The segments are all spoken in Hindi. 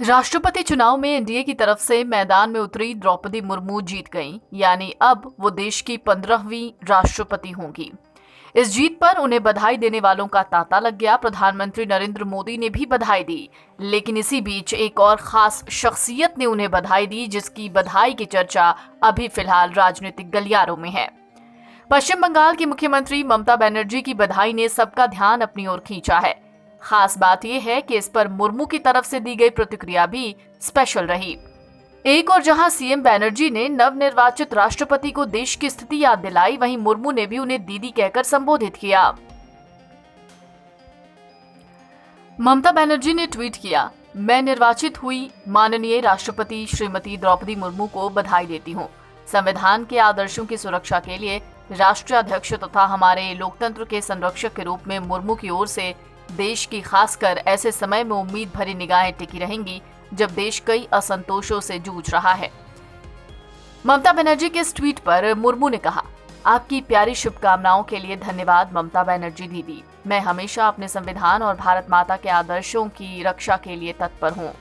राष्ट्रपति चुनाव में एनडीए की तरफ से मैदान में उतरी द्रौपदी मुर्मू जीत गईं, यानी अब वो देश की 15वीं राष्ट्रपति होंगी। इस जीत पर उन्हें बधाई देने वालों का तांता लग गया। प्रधानमंत्री नरेंद्र मोदी ने भी बधाई दी, लेकिन इसी बीच एक और खास शख्सियत ने उन्हें बधाई दी, जिसकी बधाई की चर्चा अभी फिलहाल राजनीतिक गलियारों में है। पश्चिम बंगाल की मुख्यमंत्री ममता बनर्जी की बधाई ने सबका ध्यान अपनी ओर खींचा है। खास बात यह है कि इस पर मुर्मू की तरफ से दी गई प्रतिक्रिया भी स्पेशल रही। एक और जहां सीएम बनर्जी ने नवनिर्वाचित राष्ट्रपति को देश की स्थिति याद दिलाई, वहीं मुर्मू ने भी उन्हें दीदी कहकर संबोधित किया। ममता बनर्जी ने ट्वीट किया, मैं निर्वाचित हुई माननीय राष्ट्रपति श्रीमती द्रौपदी मुर्मू को बधाई देती हूं। संविधान के आदर्शों की सुरक्षा के लिए राष्ट्रीय अध्यक्ष तथा हमारे लोकतंत्र के संरक्षक के रूप में मुर्मू की ओर से देश की खासकर ऐसे समय में उम्मीद भरी निगाहें टिकी रहेंगी जब देश कई असंतोषों से जूझ रहा है। ममता बनर्जी के इस ट्वीट पर मुर्मू ने कहा, आपकी प्यारी शुभकामनाओं के लिए धन्यवाद ममता बनर्जी दीदी। मैं हमेशा अपने संविधान और भारत माता के आदर्शों की रक्षा के लिए तत्पर हूँ।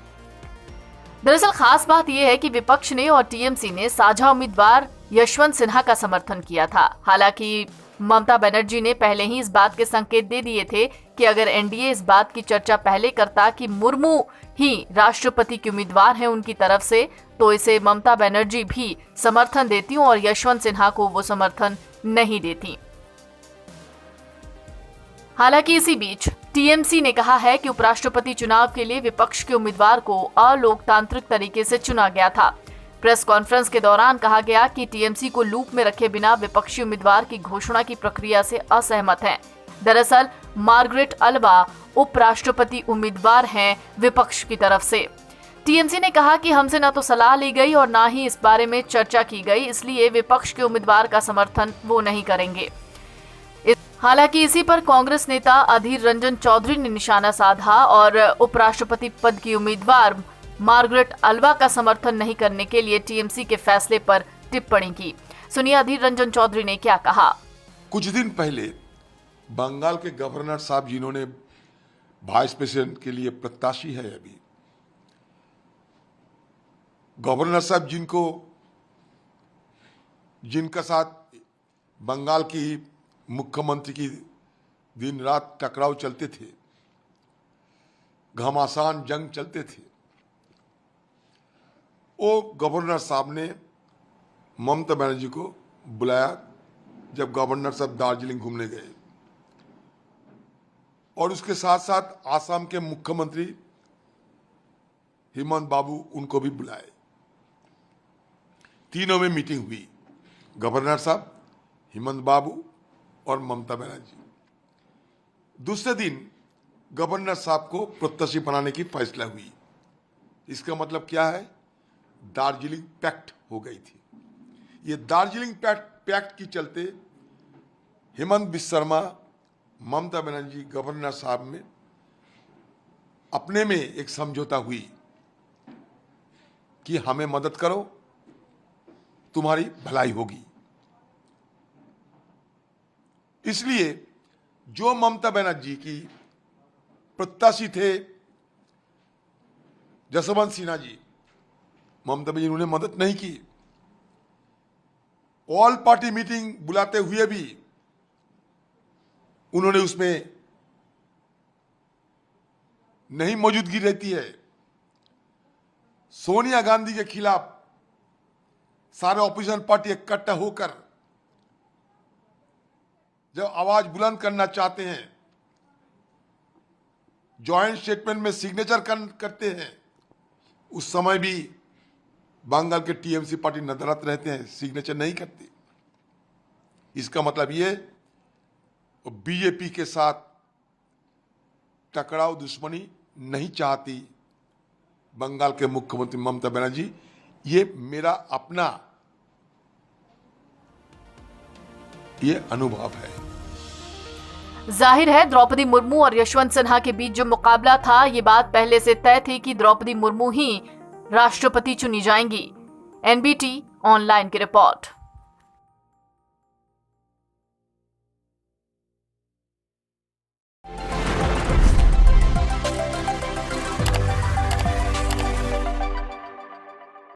दरअसल खास बात यह है कि विपक्ष ने और टीएमसी ने साझा उम्मीदवार यशवंत सिन्हा का समर्थन किया था। हालांकि ममता बनर्जी ने पहले ही इस बात के संकेत दे दिए थे कि अगर एनडीए इस बात की चर्चा पहले करता कि मुर्मू ही राष्ट्रपति के उम्मीदवार हैं उनकी तरफ से, तो इसे ममता बनर्जी भी समर्थन देती और यशवंत सिन्हा को वो समर्थन नहीं देती। हालांकि इसी बीच टीएमसी ने कहा है कि उपराष्ट्रपति चुनाव के लिए विपक्ष के उम्मीदवार को अलोकतांत्रिक तरीके से चुना गया था। प्रेस कॉन्फ्रेंस के दौरान कहा गया कि टीएमसी को लूप में रखे बिना विपक्षी उम्मीदवार की घोषणा की प्रक्रिया से असहमत हैं। दरअसल मार्गरेट अल्वा उपराष्ट्रपति उम्मीदवार हैं विपक्ष की तरफ से। टीएमसी ने कहा कि हमसे न तो सलाह ली गई और न ही इस बारे में चर्चा की गई, इसलिए विपक्ष के उम्मीदवार का समर्थन वो नहीं करेंगे। हालांकि इसी पर कांग्रेस नेता अधीर रंजन चौधरी ने निशाना साधा और उपराष्ट्रपति पद की उम्मीदवार मार्गरेट अल्वा का समर्थन नहीं करने के लिए टीएमसी के फैसले पर टिप्पणी की। सुनिए अधीर रंजन चौधरी ने क्या कहा। कुछ दिन पहले बंगाल के गवर्नर साहब जिन्होंने वाइस प्रेसिडेंट के लिए प्रत्याशी है, अभी गवर्नर साहब जिनका साथ बंगाल की मुख्यमंत्री की दिन रात टकराव चलते थे, घमासान जंग चलते थे, वो गवर्नर साहब ने ममता बनर्जी को बुलाया जब गवर्नर साहब दार्जिलिंग घूमने गए, और उसके साथ साथ आसाम के मुख्यमंत्री हेमंत बाबू उनको भी बुलाए। तीनों में मीटिंग हुई, गवर्नर साहब, हेमंत बाबू और ममता बनर्जी। दूसरे दिन गवर्नर साहब को प्रत्याशी बनाने की फैसला हुई। इसका मतलब क्या है? दार्जिलिंग पैक्ट हो गई थी। ये दार्जिलिंग पैक्ट की चलते हेमंत बिस्वा शर्मा, ममता बनर्जी, गवर्नर साहब में अपने में एक समझौता हुई कि हमें मदद करो, तुम्हारी भलाई होगी। इसलिए जो ममता बनर्जी की प्रत्याशी थे यशवंत सिन्हा जी, ममता बनर्जी उन्हें मदद नहीं की। ऑल पार्टी मीटिंग बुलाते हुए भी उन्होंने उसमें नहीं मौजूदगी रहती है। सोनिया गांधी के खिलाफ सारे ऑपोजिशन पार्टी इकट्ठा होकर जब आवाज बुलंद करना चाहते हैं, जॉइंट स्टेटमेंट में सिग्नेचर करते हैं, उस समय भी बंगाल के टीएमसी पार्टी नदारत रहते हैं, सिग्नेचर नहीं करते। इसका मतलब ये बीजेपी के साथ टकराव, दुश्मनी नहीं चाहती बंगाल के मुख्यमंत्री ममता बनर्जी। ये मेरा अपना ये अनुभव है। जाहिर है द्रौपदी मुर्मू और यशवंत सिन्हा के बीच जो मुकाबला था, ये बात पहले से तय थी कि द्रौपदी मुर्मू ही राष्ट्रपति चुनी जाएंगी। एनबीटी ऑनलाइन की रिपोर्ट।